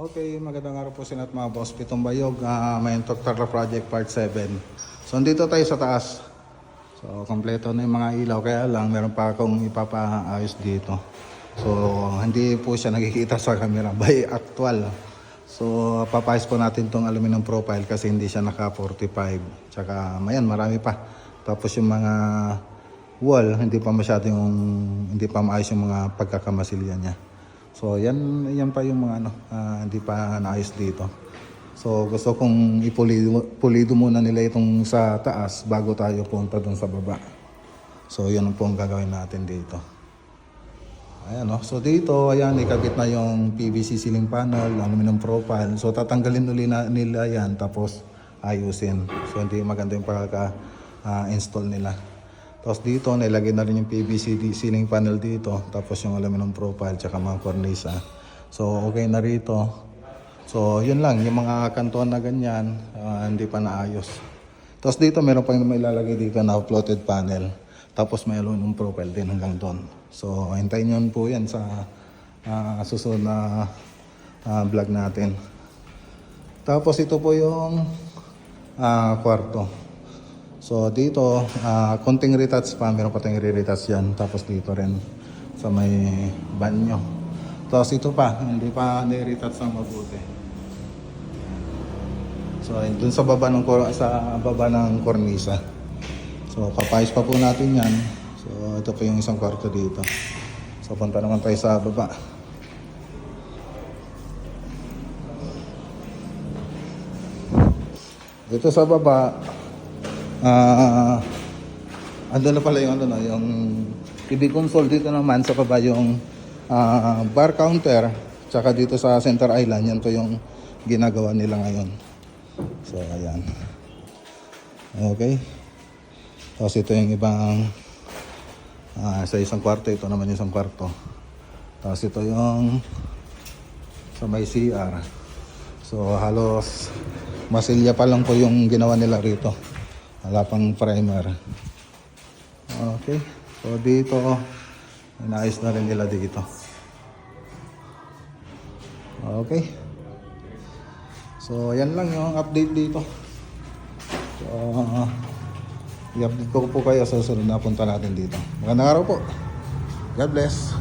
Okay, magandang araw po sa lahat mga boss. Pitong Bayog, may Toktarla Project Part 7. So, dito tayo sa taas. So, kompleto na yung mga ilaw. Kaya lang, meron pa akong ipapaayos dito. So, hindi po siya nakikita sa camera by actual. So, papayos po natin tong aluminum profile kasi hindi siya naka 45. Tsaka, mayan, marami pa. Tapos yung mga wall, hindi pa maayos yung mga pagkakamasilya niya. So yan pa yung mga hindi pa naayos dito. So gusto kong pulido muna nila itong sa taas bago tayo punta dun sa baba. So yun po ang gagawin natin dito. Ayan no. So dito ayan ikabit na yung PVC ceiling panel, aluminum profile. So tatanggalin nila yan tapos ayusin. So hindi maganda yung pagka-install nila. Tapos dito, nilagay na rin yung PVC ceiling panel dito. Tapos yung aluminum profile, tsaka mga cornisa. So, okay na rito. So, yun lang. Yung mga kanton na ganyan, hindi pa naayos. Tapos dito, meron pang may ilalagay dito na floated panel. Tapos may aluminum profile din hanggang doon. So, hintayin nyo po yan sa susunod na vlog natin. Tapos ito po yung kwarto. So dito, konting retouch pa, meron pa tayong re-retouch yan. Tapos dito rin sa may banyo. Tapos ito pa, hindi pa ni-retouch ng mabuti. So dun sa baba ng kornisa. So papayos pa po natin yan. So ito po yung isang kwarto dito. So punta naman tayo sa baba. Dito sa baba, andun na pala yung yung TV console. Dito naman sa baba yung bar counter, tsaka dito sa center island, yan po yung ginagawa nila ngayon. So ayan, okay. Tapos ito yung ibang sa isang kwarto. Ito naman yung isang kwarto. Tapos ito yung sa may CR. So halos masilya pa lang po yung ginawa nila rito. Wala pang primer. Okay. So dito, inaayos na rin nila dito. Okay. So yan lang yung update dito. So i-update ko po kayo sa susunod na punta natin dito. Magandang araw po. God bless.